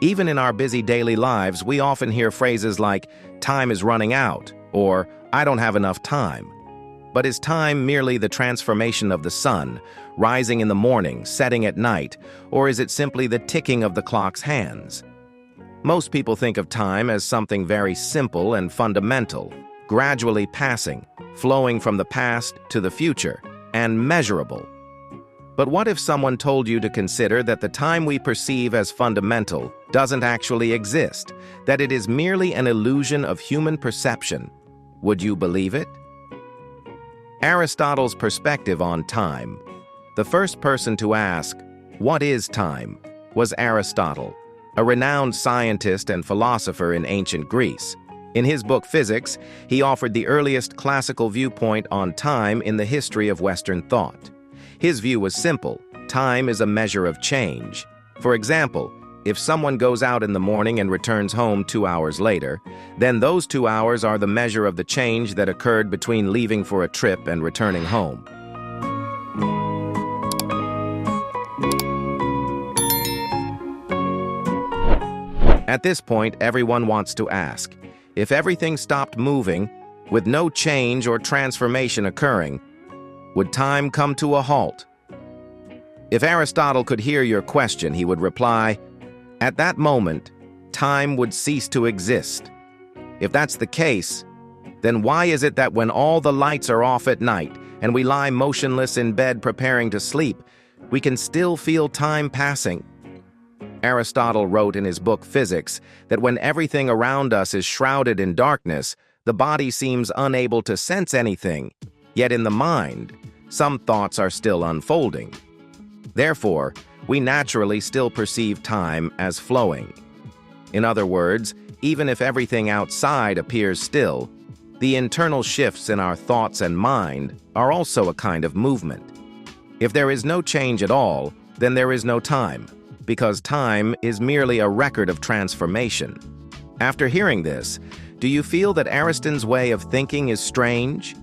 Even in our busy daily lives, we often hear phrases like, "time is running out," or "I don't have enough time." But is time merely the transformation of the sun, rising in the morning, setting at night, or is it simply the ticking of the clock's hands? Most people think of time as something very simple and fundamental, gradually passing, flowing from the past to the future, and measurable. But what if someone told you to consider that the time we perceive as fundamental doesn't actually exist, that it is merely an illusion of human perception? Would you believe it? Aristotle's perspective on time. The first person to ask, "What is time?" was Aristotle, a renowned scientist and philosopher in ancient Greece. In his book Physics, he offered the earliest classical viewpoint on time in the history of Western thought. His view was simple: time is a measure of change. For example, if someone goes out in the morning and returns home 2 hours later, then those 2 hours are the measure of the change that occurred between leaving for a trip and returning home. At this point, everyone wants to ask, if everything stopped moving, with no change or transformation occurring, would time come to a halt? If Aristotle could hear your question, he would reply, at that moment, time would cease to exist. If that's the case, then why is it that when all the lights are off at night and we lie motionless in bed preparing to sleep, we can still feel time passing? Aristotle wrote in his book Physics that when everything around us is shrouded in darkness, the body seems unable to sense anything, yet in the mind, some thoughts are still unfolding. Therefore, we naturally still perceive time as flowing. In other words, even if everything outside appears still, the internal shifts in our thoughts and mind are also a kind of movement. If there is no change at all, then there is no time, because time is merely a record of transformation. After hearing this, do you feel that Aristotle's way of thinking is strange?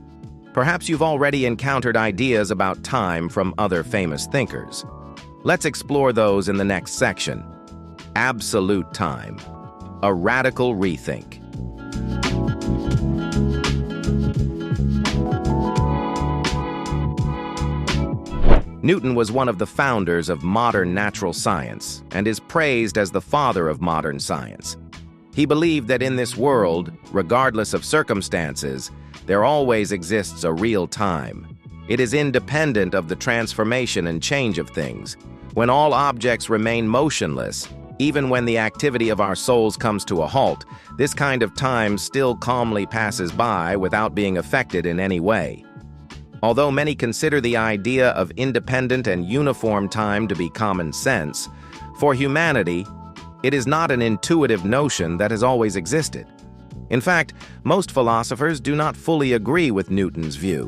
Perhaps you've already encountered ideas about time from other famous thinkers. Let's explore those in the next section. Absolute time. A radical rethink. Newton was one of the founders of modern natural science and is praised as the father of modern science. He believed that in this world, regardless of circumstances, there always exists a real time. It is independent of the transformation and change of things. When all objects remain motionless, even when the activity of our souls comes to a halt, this kind of time still calmly passes by without being affected in any way. Although many consider the idea of independent and uniform time to be common sense, for humanity, it is not an intuitive notion that has always existed. In fact, most philosophers do not fully agree with Newton's view.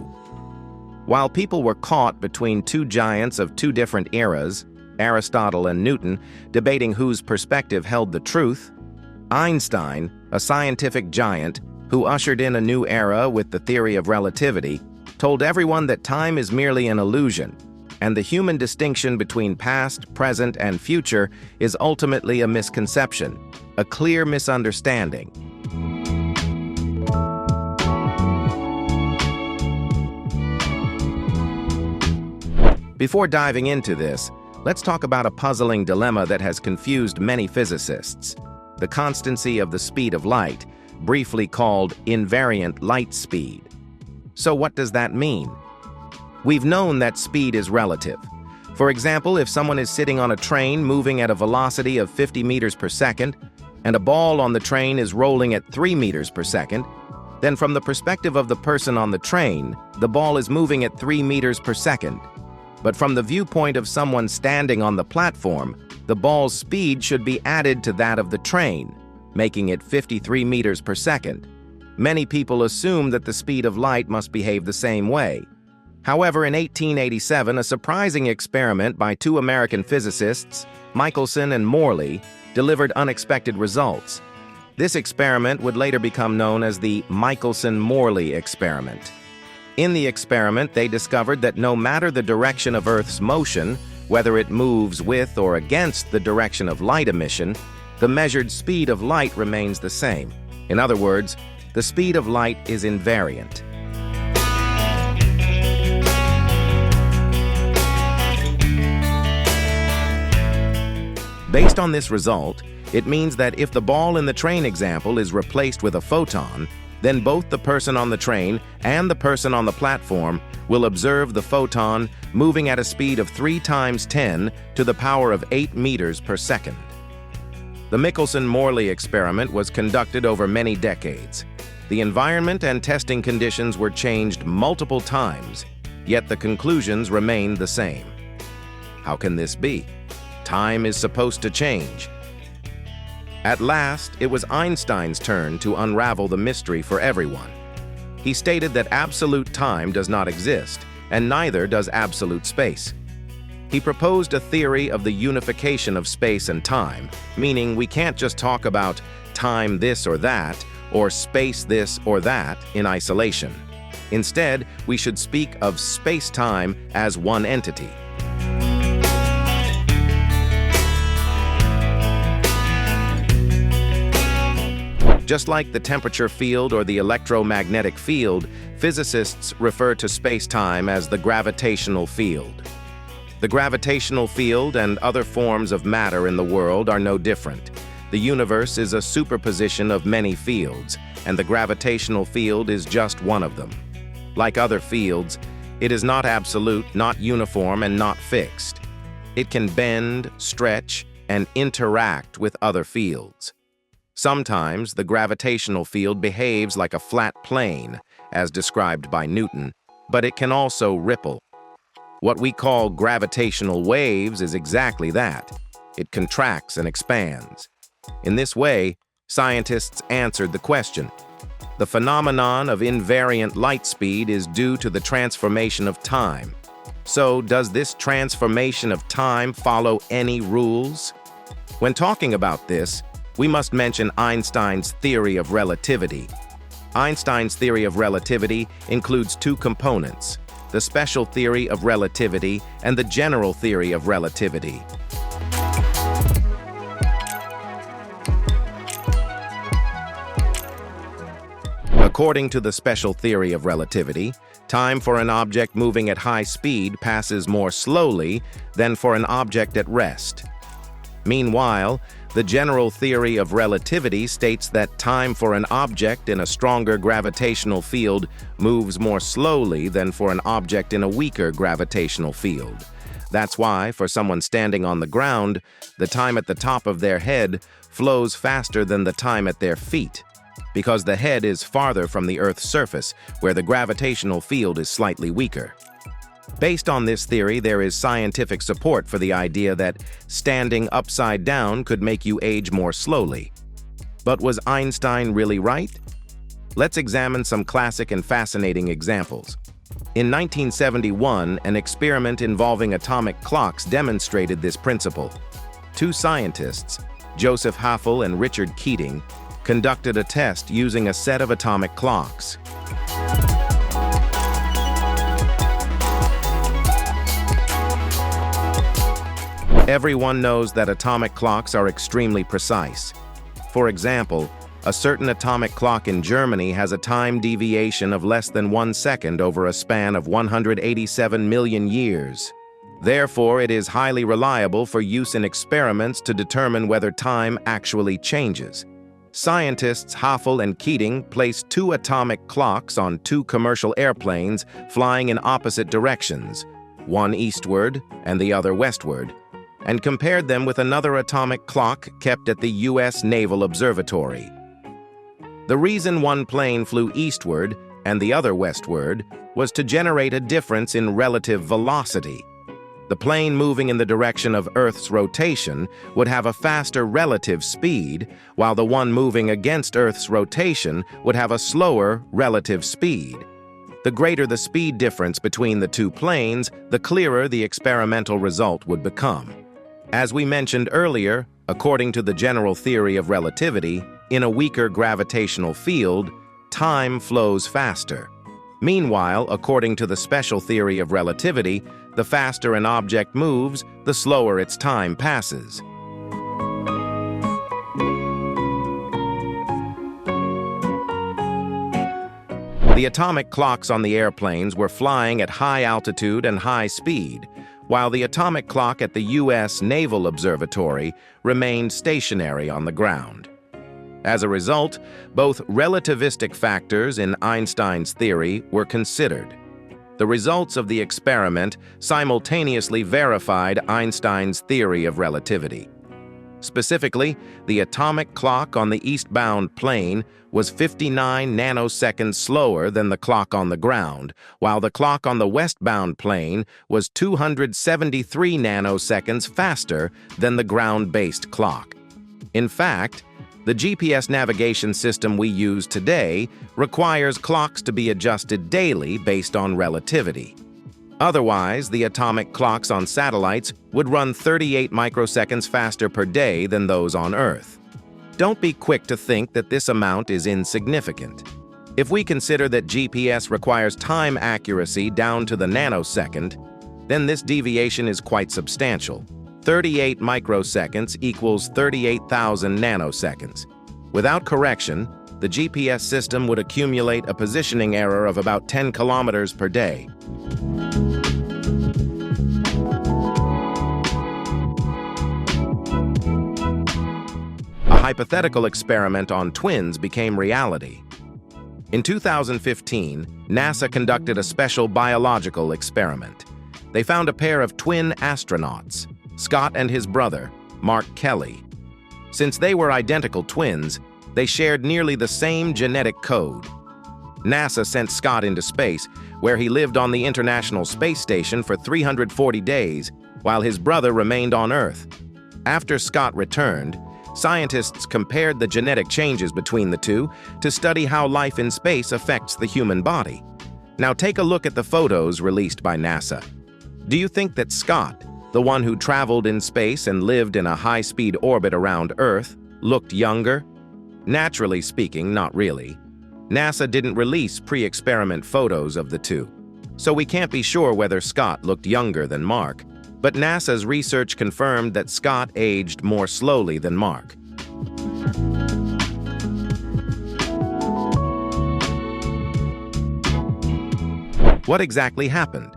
While people were caught between two giants of two different eras, Aristotle and Newton, debating whose perspective held the truth, Einstein, a scientific giant who ushered in a new era with the theory of relativity, told everyone that time is merely an illusion, and the human distinction between past, present, and future is ultimately a misconception, a clear misunderstanding. Before diving into this, let's talk about a puzzling dilemma that has confused many physicists: the constancy of the speed of light, briefly called invariant light speed. So what does that mean? We've known that speed is relative. For example, if someone is sitting on a train moving at a velocity of 50 meters per second, and a ball on the train is rolling at 3 meters per second, then from the perspective of the person on the train, the ball is moving at 3 meters per second. But from the viewpoint of someone standing on the platform, the ball's speed should be added to that of the train, making it 53 meters per second. Many people assume that the speed of light must behave the same way. However, in 1887, a surprising experiment by two American physicists, Michelson and Morley, delivered unexpected results. This experiment would later become known as the Michelson-Morley experiment. In the experiment, they discovered that no matter the direction of Earth's motion, whether it moves with or against the direction of light emission, the measured speed of light remains the same. In other words, the speed of light is invariant. Based on this result, it means that if the ball in the train example is replaced with a photon, then both the person on the train and the person on the platform will observe the photon moving at a speed of 3 × 10 to the power of 8 meters per second. The Michelson-Morley experiment was conducted over many decades. The environment and testing conditions were changed multiple times, yet the conclusions remained the same. How can this be? Time is supposed to change. At last, it was Einstein's turn to unravel the mystery for everyone. He stated that absolute time does not exist, and neither does absolute space. He proposed a theory of the unification of space and time, meaning we can't just talk about time this or that, or space this or that in isolation. Instead, we should speak of space-time as one entity. Just like the temperature field or the electromagnetic field, physicists refer to space-time as the gravitational field. The gravitational field and other forms of matter in the world are no different. The universe is a superposition of many fields, and the gravitational field is just one of them. Like other fields, it is not absolute, not uniform, and not fixed. It can bend, stretch, and interact with other fields. Sometimes the gravitational field behaves like a flat plane, as described by Newton, but it can also ripple. What we call gravitational waves is exactly that. It contracts and expands. In this way, scientists answered the question. The phenomenon of invariant light speed is due to the transformation of time. So, does this transformation of time follow any rules? When talking about this, we must mention Einstein's theory of relativity. Einstein's theory of relativity includes 2 components, the special theory of relativity and the general theory of relativity. According to the special theory of relativity, time for an object moving at high speed passes more slowly than for an object at rest. Meanwhile, the general theory of relativity states that time for an object in a stronger gravitational field moves more slowly than for an object in a weaker gravitational field. That's why, for someone standing on the ground, the time at the top of their head flows faster than the time at their feet, because the head is farther from the Earth's surface, where the gravitational field is slightly weaker. Based on this theory, there is scientific support for the idea that standing upside down could make you age more slowly. But was Einstein really right? Let's examine some classic and fascinating examples. In 1971, an experiment involving atomic clocks demonstrated this principle. 2 scientists, Joseph Haffel and Richard Keating, conducted a test using a set of atomic clocks. Everyone knows that atomic clocks are extremely precise. For example, a certain atomic clock in Germany has a time deviation of less than 1 second over a span of 187 million years. Therefore, it is highly reliable for use in experiments to determine whether time actually changes. Scientists Haffel and Keating placed 2 atomic clocks on 2 commercial airplanes flying in opposite directions, one eastward and the other westward, and compared them with another atomic clock kept at the U.S. Naval Observatory. The reason one plane flew eastward and the other westward was to generate a difference in relative velocity. The plane moving in the direction of Earth's rotation would have a faster relative speed, while the one moving against Earth's rotation would have a slower relative speed. The greater the speed difference between the 2 planes, the clearer the experimental result would become. As we mentioned earlier, according to the general theory of relativity, in a weaker gravitational field, time flows faster. Meanwhile, according to the special theory of relativity, the faster an object moves, the slower its time passes. The atomic clocks on the airplanes were flying at high altitude and high speed, while the atomic clock at the U.S. Naval Observatory remained stationary on the ground. As a result, both relativistic factors in Einstein's theory were considered. The results of the experiment simultaneously verified Einstein's theory of relativity. Specifically, the atomic clock on the eastbound plane was 59 nanoseconds slower than the clock on the ground, while the clock on the westbound plane was 273 nanoseconds faster than the ground-based clock. In fact, the GPS navigation system we use today requires clocks to be adjusted daily based on relativity. Otherwise, the atomic clocks on satellites would run 38 microseconds faster per day than those on Earth. Don't be quick to think that this amount is insignificant. If we consider that GPS requires time accuracy down to the nanosecond, then this deviation is quite substantial. 38 microseconds equals 38,000 nanoseconds. Without correction, the GPS system would accumulate a positioning error of about 10 kilometers per day. A hypothetical experiment on twins became reality. In 2015, NASA conducted a special biological experiment. They found a pair of twin astronauts, Scott and his brother, Mark Kelly. Since they were identical twins, they shared nearly the same genetic code. NASA sent Scott into space, where he lived on the International Space Station for 340 days, while his brother remained on Earth. After Scott returned, scientists compared the genetic changes between the two to study how life in space affects the human body. Now take a look at the photos released by NASA. Do you think that Scott, the one who traveled in space and lived in a high-speed orbit around Earth, looked younger? Naturally speaking, not really. NASA didn't release pre-experiment photos of the two, so we can't be sure whether Scott looked younger than Mark, but NASA's research confirmed that Scott aged more slowly than Mark. What exactly happened?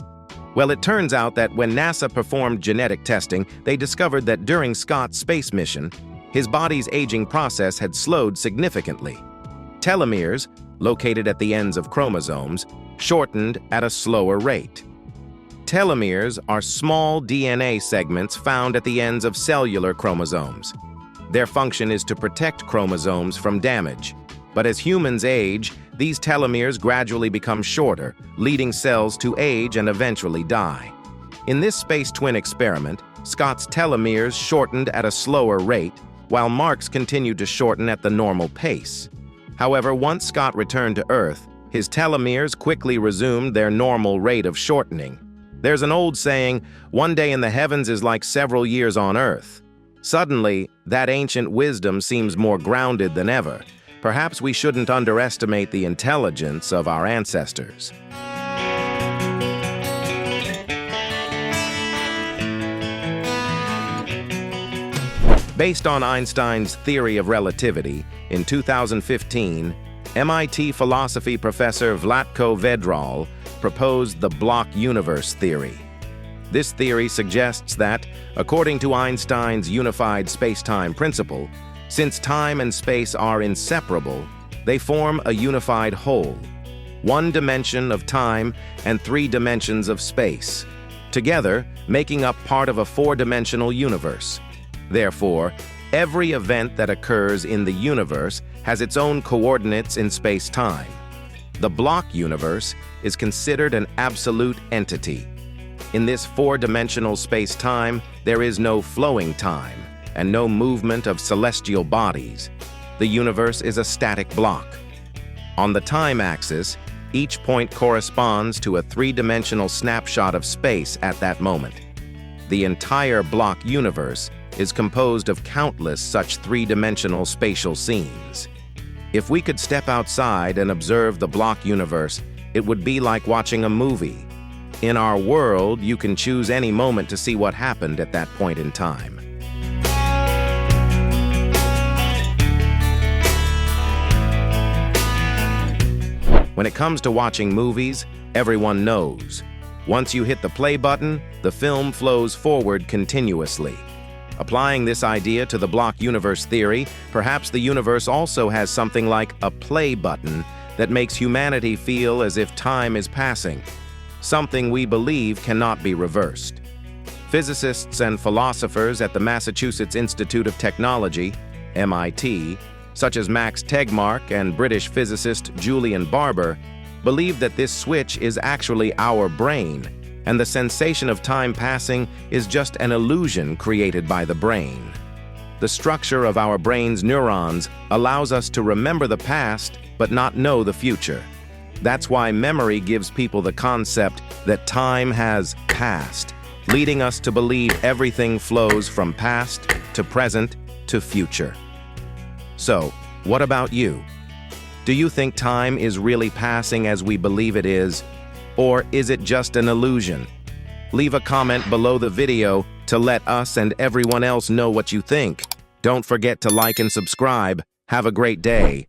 Well, it turns out that when NASA performed genetic testing, they discovered that during Scott's space mission, his body's aging process had slowed significantly. Telomeres, located at the ends of chromosomes, shortened at a slower rate. Telomeres are small DNA segments found at the ends of cellular chromosomes. Their function is to protect chromosomes from damage. But as humans age, these telomeres gradually become shorter, leading cells to age and eventually die. In this space twin experiment, Scott's telomeres shortened at a slower rate, while Mark's continued to shorten at the normal pace. However, once Scott returned to Earth, his telomeres quickly resumed their normal rate of shortening. There's an old saying, "One day in the heavens is like several years on Earth." Suddenly, that ancient wisdom seems more grounded than ever. Perhaps we shouldn't underestimate the intelligence of our ancestors. Based on Einstein's theory of relativity, in 2015, MIT philosophy professor Vlatko Vedral proposed the block universe theory. This theory suggests that, according to Einstein's unified spacetime principle, since time and space are inseparable, they form a unified whole, one dimension of time and three dimensions of space, together making up part of a four-dimensional universe. Therefore, every event that occurs in the universe has its own coordinates in space-time. The block universe is considered an absolute entity. In this four-dimensional space-time, there is no flowing time and no movement of celestial bodies. The universe is a static block. On the time axis, each point corresponds to a three-dimensional snapshot of space at that moment. The entire block universe is composed of countless such three-dimensional spatial scenes. If we could step outside and observe the block universe, it would be like watching a movie. In our world, you can choose any moment to see what happened at that point in time. When it comes to watching movies, everyone knows. Once you hit the play button, the film flows forward continuously. Applying this idea to the block universe theory, perhaps the universe also has something like a play button that makes humanity feel as if time is passing, something we believe cannot be reversed. Physicists and philosophers at the Massachusetts Institute of Technology, MIT, such as Max Tegmark and British physicist Julian Barber, believe that this switch is actually our brain, and the sensation of time passing is just an illusion created by the brain. The structure of our brain's neurons allows us to remember the past but not know the future. That's why memory gives people the concept that time has passed, leading us to believe everything flows from past to present to future. So, what about you? Do you think time is really passing as we believe it is? Or is it just an illusion? Leave a comment below the video to let us and everyone else know what you think. Don't forget to like and subscribe. Have a great day.